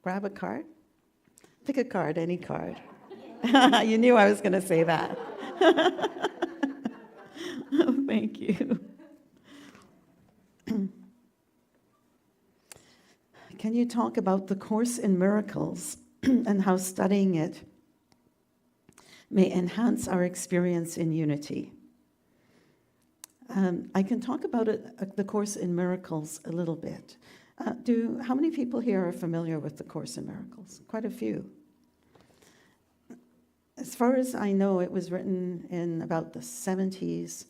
grab a card? Pick a card, any card. You knew I was going to say that. Oh, thank you. Can you talk about the Course in Miracles and how studying it may enhance our experience in unity? I can talk about it, the Course in Miracles a little bit. How many people here are familiar with the Course in Miracles? Quite a few. As far as I know, it was written in about the 70s,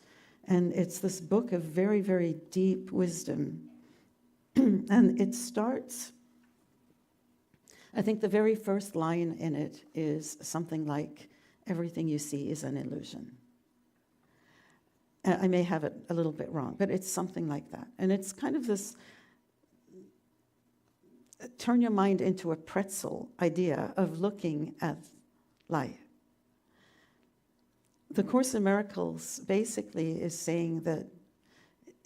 and it's this book of very, very deep wisdom. And it starts, I think the very first line in it is something like, everything you see is an illusion. I may have it a little bit wrong, but it's something like that. And it's kind of this turn your mind into a pretzel idea of looking at life. The Course in Miracles basically is saying that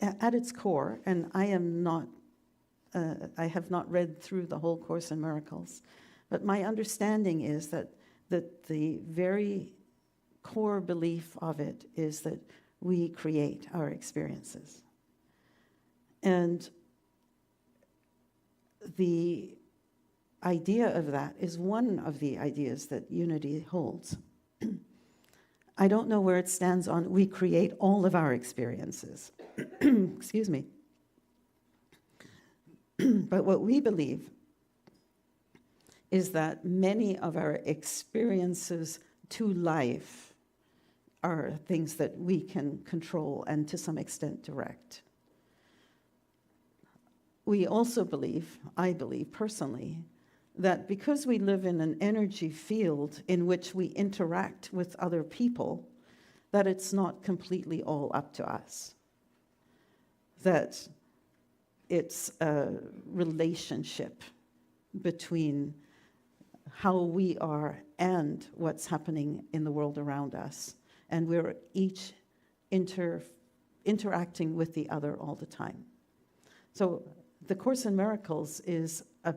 at its core, and I have not read through the whole Course in Miracles, but my understanding is that the very core belief of it is that we create our experiences. And the idea of that is one of the ideas that Unity holds. I don't know where it stands on we create all of our experiences. Excuse me. But what we believe is that many of our experiences to life are things that we can control and to some extent direct. We also believe, I believe personally, that because we live in an energy field in which we interact with other people, that it's not completely all up to us. That it's a relationship between how we are and what's happening in the world around us. And we're each interacting with the other all the time. So the Course in Miracles is a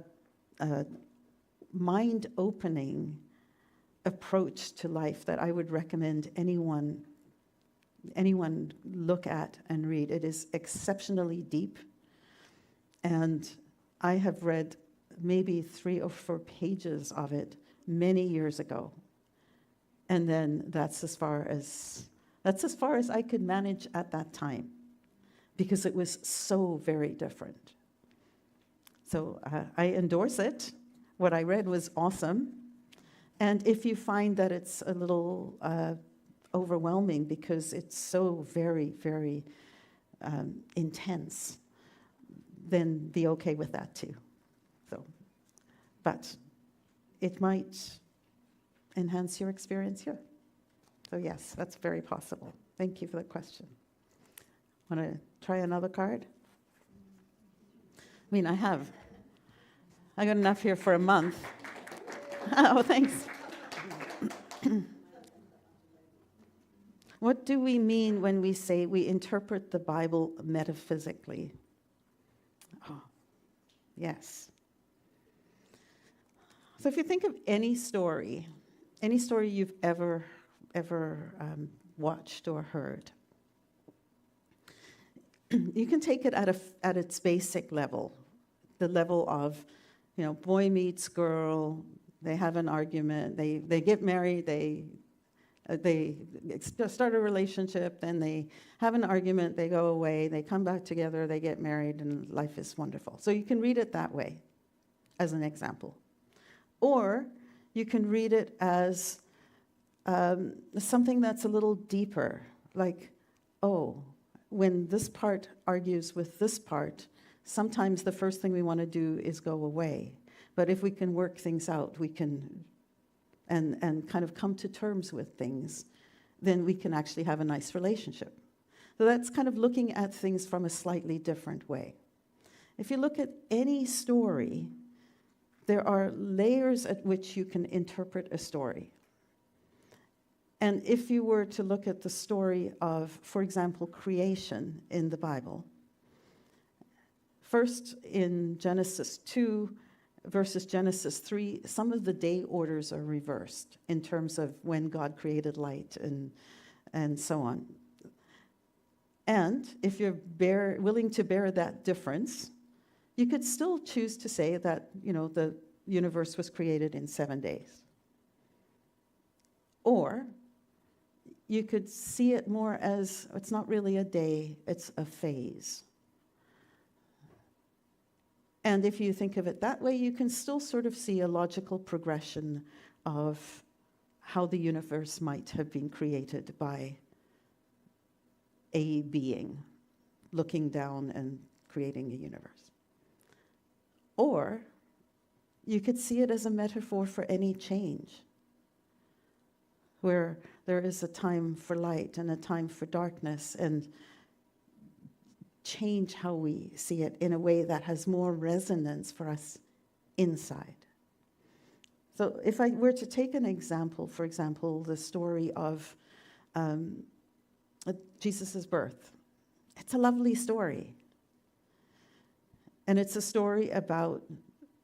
mind-opening approach to life that I would recommend anyone look at and read. It is exceptionally deep, and I have read maybe 3 or 4 pages of it many years ago, and then that's as far as I could manage at that time, because it was so very different. So I endorse it. What I read was awesome. And if you find that it's a little overwhelming because it's so very, very intense, then be okay with that too. But it might enhance your experience here. So yes, that's very possible. Thank you for the question. Want to try another card? I mean, I got enough here for a month. Oh, thanks. What do we mean when we say we interpret the Bible metaphysically? Oh, yes. So if you think of any story you've ever watched or heard, you can take it at its basic level, the level of, boy meets girl, they have an argument, they get married, they start a relationship, then they have an argument, they go away, they come back together, they get married, and life is wonderful. So you can read it that way, as an example. Or you can read it as something that's a little deeper, like, when this part argues with this part, sometimes the first thing we want to do is go away. But if we can work things out, we can, and kind of come to terms with things, then we can actually have a nice relationship. So that's kind of looking at things from a slightly different way. If you look at any story, there are layers at which you can interpret a story. And if you were to look at the story of, for example, creation in the Bible, first in Genesis 2, versus Genesis 3, some of the day orders are reversed in terms of when God created light and so on. And if you're willing to bear that difference, you could still choose to say that, the universe was created in 7 days. Or you could see it more as it's not really a day, it's a phase. And if you think of it that way, you can still sort of see a logical progression of how the universe might have been created by a being looking down and creating a universe. Or you could see it as a metaphor for any change, where there is a time for light and a time for darkness, and change how we see it in a way that has more resonance for us inside. So if I were to take an example, for example, the story of Jesus' birth. It's a lovely story. And it's a story about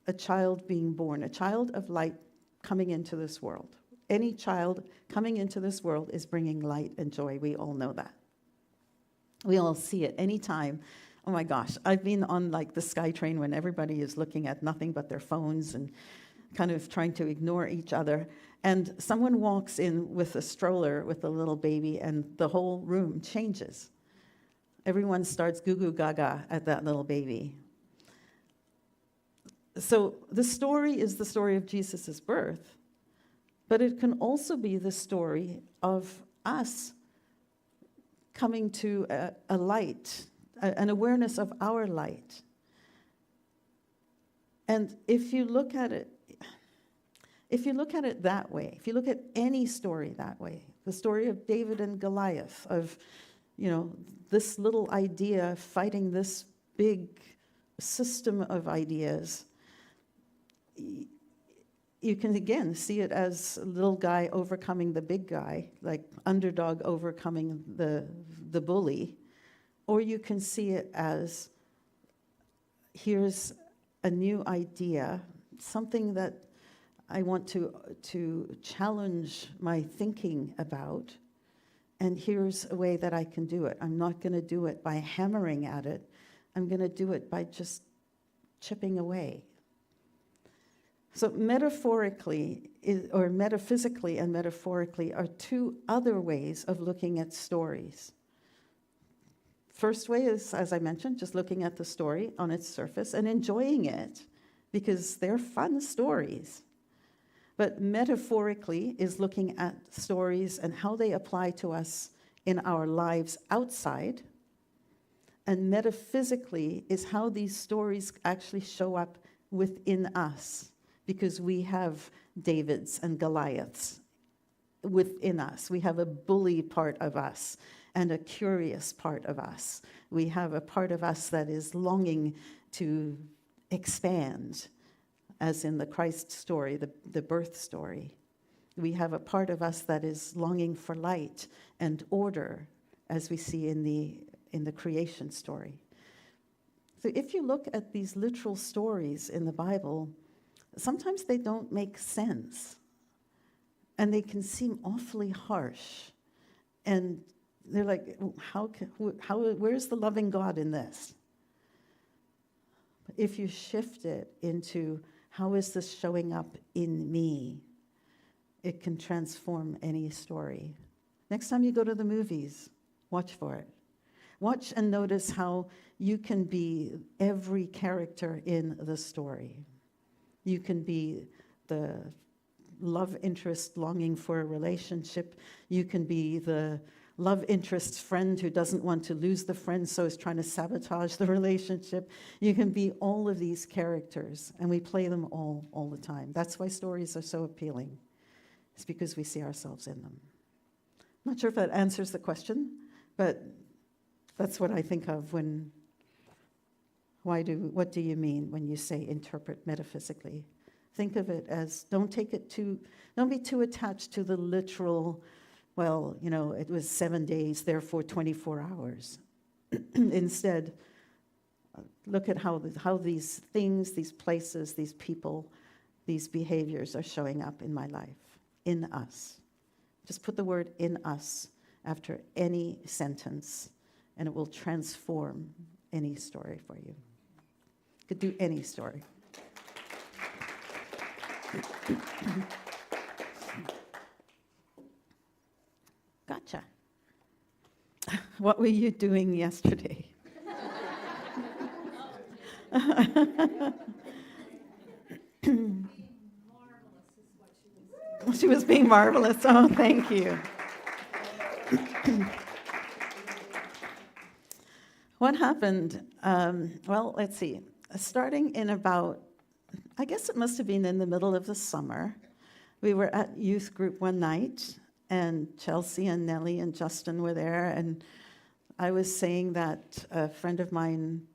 a child being born, a child of light coming into this world. Any child coming into this world is bringing light and joy. We all know that. We all see it anytime. Oh my gosh, I've been on like the SkyTrain when everybody is looking at nothing but their phones and kind of trying to ignore each other. And someone walks in with a stroller with a little baby and the whole room changes. Everyone starts goo goo gaga at that little baby. So the story is the story of Jesus' birth, but it can also be the story of us coming to a light, an awareness of our light. And if you look at it that way, if you look at any story that way, the story of David and Goliath, of, this little idea fighting this big system of ideas, you can again see it as a little guy overcoming the big guy, like underdog overcoming the bully, or you can see it as here's a new idea, something that I want to challenge my thinking about, and here's a way that I can do it. I'm not going to do it by hammering at it. I'm going to do it by just chipping away. So metaphorically, or metaphysically and metaphorically, are two other ways of looking at stories. First way is, as I mentioned, just looking at the story on its surface and enjoying it because they're fun stories. But metaphorically is looking at stories and how they apply to us in our lives outside. And metaphysically is how these stories actually show up within us, because we have Davids and Goliaths within us. We have a bully part of us and a curious part of us. We have a part of us that is longing to expand, as in the Christ story, the birth story. We have a part of us that is longing for light and order, as we see in the creation story. So if you look at these literal stories in the Bible, sometimes they don't make sense, and they can seem awfully harsh. And they're like, where's the loving God in this? But if you shift it into, how is this showing up in me? It can transform any story. Next time you go to the movies, watch for it. Watch and notice how you can be every character in the story. You can be the love interest longing for a relationship. You can be the love interest's friend who doesn't want to lose the friend, so is trying to sabotage the relationship. You can be all of these characters, and we play them all the time. That's why stories are so appealing. It's because we see ourselves in them. I'm not sure if that answers the question, but that's what I think of when, what do you mean when you say interpret metaphysically? Think of it as, don't be too attached to the literal, well, it was 7 days, therefore 24 hours. Instead, Look at how these things, these places, these people, these behaviors are showing up in my life, in us. Just put the word "in us" after any sentence, and it will transform any story for you. You could do any story. Gotcha. What were you doing yesterday? She was being marvelous. Oh, thank you. What happened? Well, let's see. Starting in about, I guess it must have been in the middle of the summer, we were at youth group one night, and Chelsea and Nellie and Justin were there, and I was saying that a friend of mine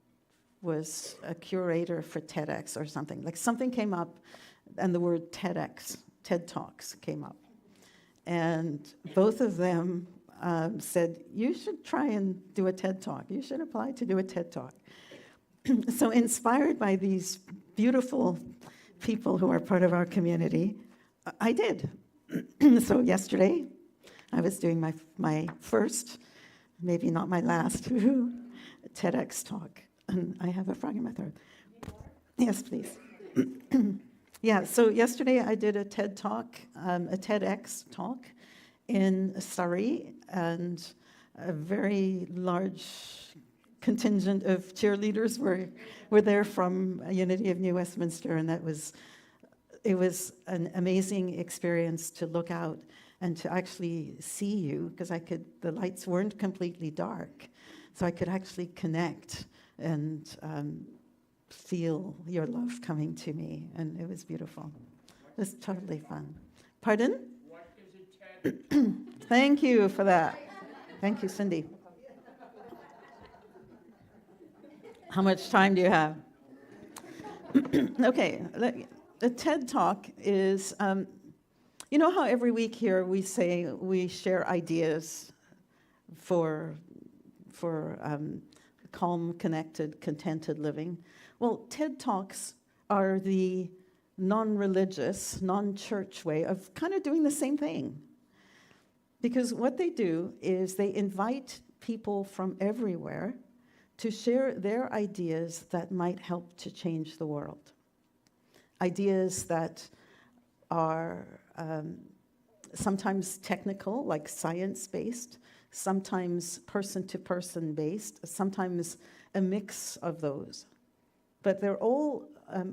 was a curator for TEDx or something. Like something came up, and the word TEDx, TED Talks, came up. And both of them said, you should try and do a TED Talk. You should apply to do a TED Talk. So inspired by these beautiful people who are part of our community, I did. So yesterday, I was doing my first, maybe not my last, TEDx talk. And I have a frog in my throat. Yes, please. Yeah, so yesterday I did a TED Talk, a TEDx talk in Surrey, and a very large contingent of cheerleaders were there from Unity of New Westminster, and it was an amazing experience to look out and to actually see you, because the lights weren't completely dark, so I could actually connect and feel your love coming to me, and it was beautiful. It was totally fun. Pardon? What is a TED? Thank you for that. Thank you, Cindy. How much time do you have? Okay, a TED Talk is, you know how every week here we say we share ideas for calm, connected, contented living? Well, TED Talks are the non-religious, non-church way of kind of doing the same thing. Because what they do is they invite people from everywhere to share their ideas that might help to change the world. Ideas that are sometimes technical, like science-based, sometimes person-to-person based, sometimes a mix of those. But they're all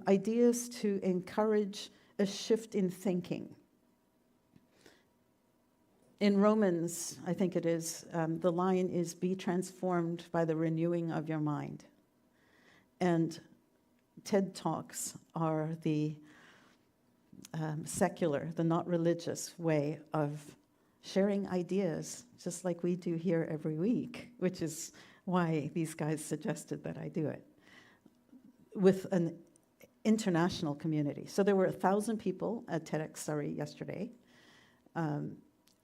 ideas to encourage a shift in thinking. In Romans, I think it is, the line is, "Be transformed by the renewing of your mind." And TED Talks are the secular, the not religious way of sharing ideas, just like we do here every week, which is why these guys suggested that I do it, with an international community. So there were 1,000 people at TEDx Surrey yesterday,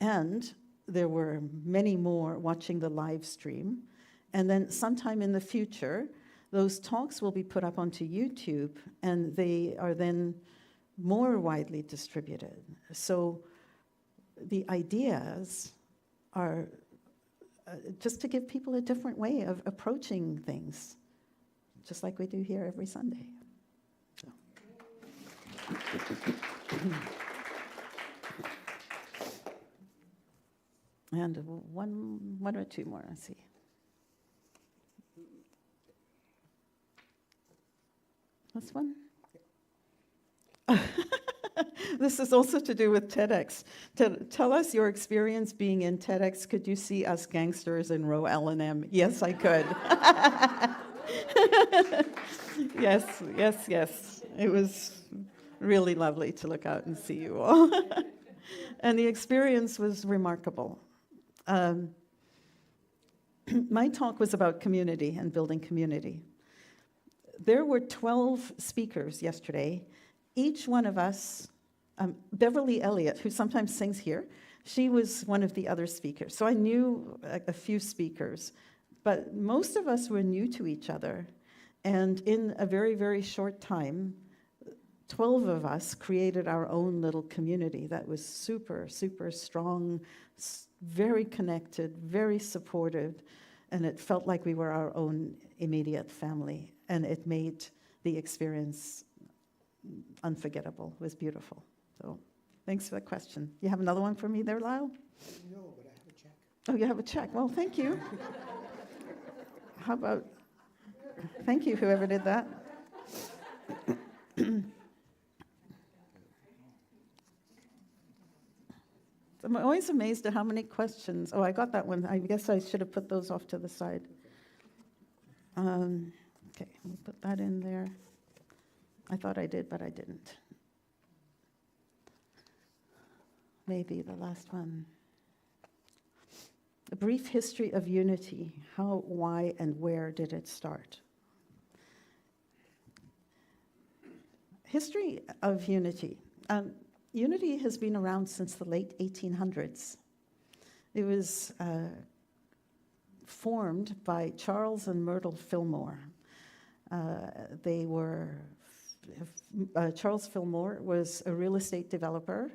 and there were many more watching the live stream. And then sometime in the future, those talks will be put up onto YouTube, and they are then more widely distributed. So the ideas are just to give people a different way of approaching things, just like we do here every Sunday. So. And one or two more, let's see. This one? This is also to do with TEDx. Tell us your experience being in TEDx. Could you see us gangsters in row L&M? Yes, I could. Yes. It was really lovely to look out and see you all. And the experience was remarkable. My talk was about community and building community. There were 12 speakers yesterday. Each one of us, Beverly Elliott, who sometimes sings here, she was one of the other speakers. So I knew a few speakers, but most of us were new to each other. And in a very, very short time, 12 of us created our own little community that was super, super strong, very connected, very supportive, and it felt like we were our own immediate family. And it made the experience unforgettable. It was beautiful. So thanks for the question. You have another one for me there, Lyle? No, but I have a check. Oh, you have a check. Well, thank you. How about, thank you, whoever did that. I'm always amazed at how many questions. Oh, I got that one. I guess I should have put those off to the side. Okay, we'll put that in there. I thought I did, but I didn't. Maybe the last one. A brief history of Unity. How, why, and where did it start? History of Unity. Unity has been around since the late 1800s. It was formed by Charles and Myrtle Fillmore. Charles Fillmore was a real estate developer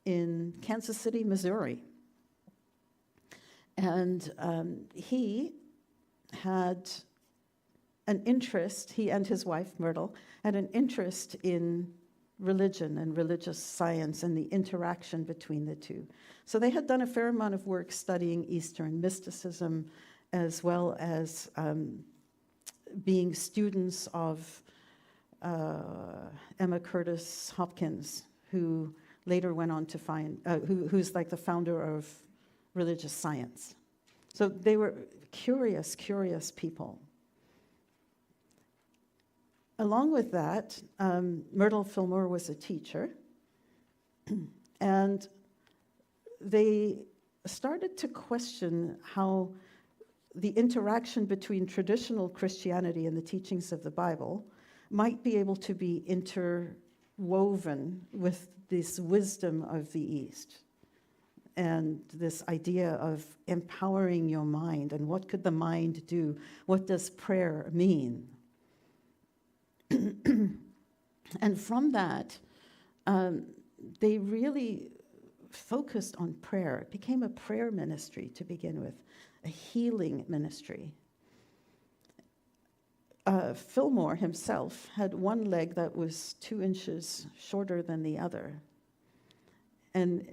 in Kansas City, Missouri. And he had an interest, he and his wife, Myrtle, had an interest in religion and religious science and the interaction between the two. So they had done a fair amount of work studying Eastern mysticism, as well as being students of Emma Curtis Hopkins, who later went on to find, who's like the founder of religious science. So they were curious people. Along with that, Myrtle Fillmore was a teacher, and they started to question how the interaction between traditional Christianity and the teachings of the Bible might be able to be interwoven with this wisdom of the East and this idea of empowering your mind, and what could the mind do? What does prayer mean? And from that, they really focused on prayer. It became a prayer ministry to begin with, a healing ministry. Fillmore himself had one leg that was 2 inches shorter than the other. And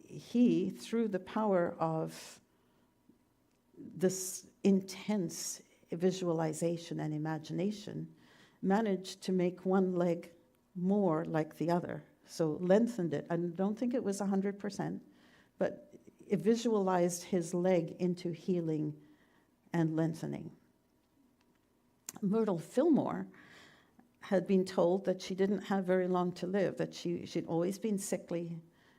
he, through the power of this intense visualization and imagination, managed to make one leg more like the other. So lengthened it. I don't think it was 100%, but it visualized his leg into healing and lengthening. Myrtle Fillmore had been told that she didn't have very long to live, that she'd always been sickly,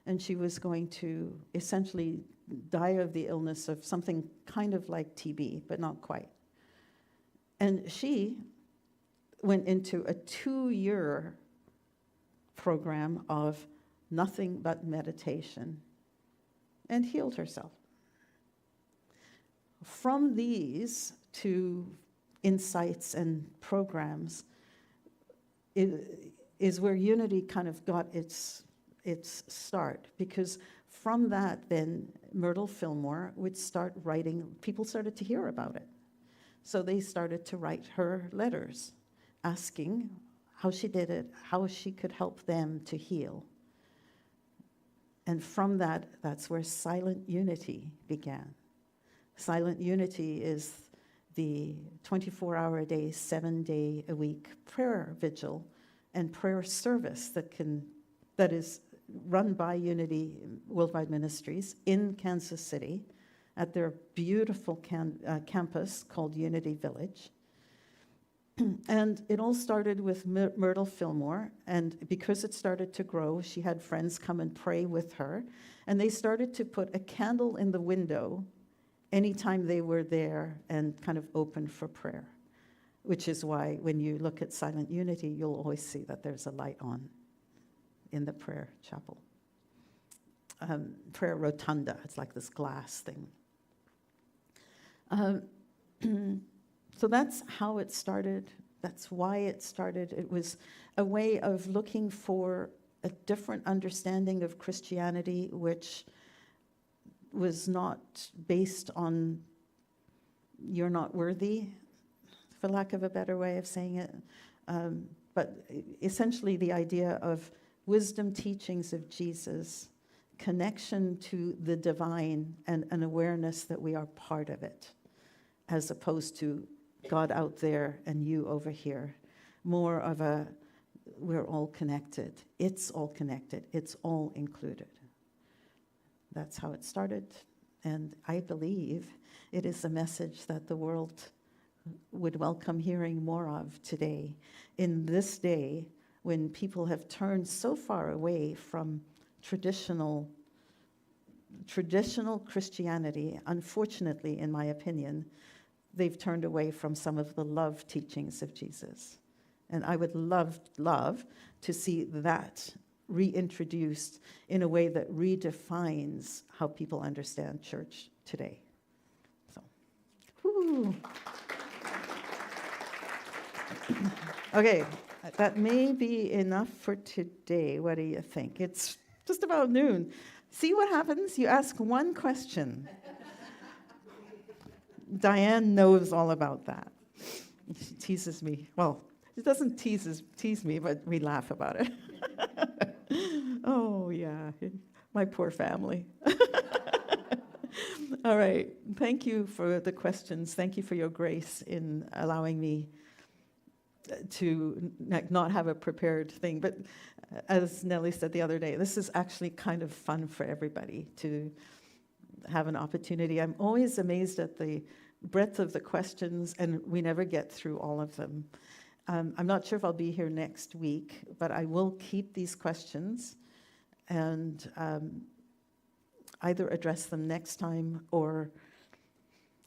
and she was going to essentially die of the illness of something kind of like TB, but not quite. And she went into a 2-year program of nothing but meditation and healed herself. From these two insights and programs is where Unity kind of got its start, because from that then Myrtle Fillmore would start writing, people started to hear about it. So they started to write her letters, asking how she did it, how she could help them to heal. And from that, that's where Silent Unity began. Silent Unity is the 24-hour-a-day, 7-day-a-week prayer vigil and prayer service that is run by Unity Worldwide Ministries in Kansas City at their beautiful campus called Unity Village. And it all started with Myrtle Fillmore, and because it started to grow, she had friends come and pray with her, and they started to put a candle in the window anytime they were there and kind of open for prayer, which is why when you look at Silent Unity, you'll always see that there's a light on in the prayer chapel. Prayer rotunda, it's like this glass thing. So that's how it started. That's why it started. It was a way of looking for a different understanding of Christianity, which was not based on you're not worthy, for lack of a better way of saying it, but essentially the idea of wisdom teachings of Jesus, connection to the divine, and an awareness that we are part of it, as opposed to God out there and you over here. More of a, we're all connected. It's all connected. It's all included. That's how it started. And I believe it is a message that the world would welcome hearing more of today. In this day, when people have turned so far away from traditional Christianity, unfortunately, in my opinion, they've turned away from some of the love teachings of Jesus. And I would love to see that reintroduced in a way that redefines how people understand church today. So, whoo. Okay, that may be enough for today. What do you think? It's just about noon. See what happens? You ask one question. Diane knows all about that. She teases me. Well, she doesn't tease me, but we laugh about it. Oh, yeah, my poor family. All right, thank you for the questions. Thank you for your grace in allowing me to not have a prepared thing. But as Nellie said the other day, this is actually kind of fun for everybody to have an opportunity. I'm always amazed at the breadth of the questions, and we never get through all of them. I'm not sure if I'll be here next week, but I will keep these questions and either address them next time or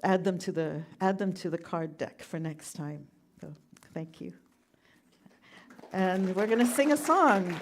add them to the card deck for next time. So thank you. And we're going to sing a song.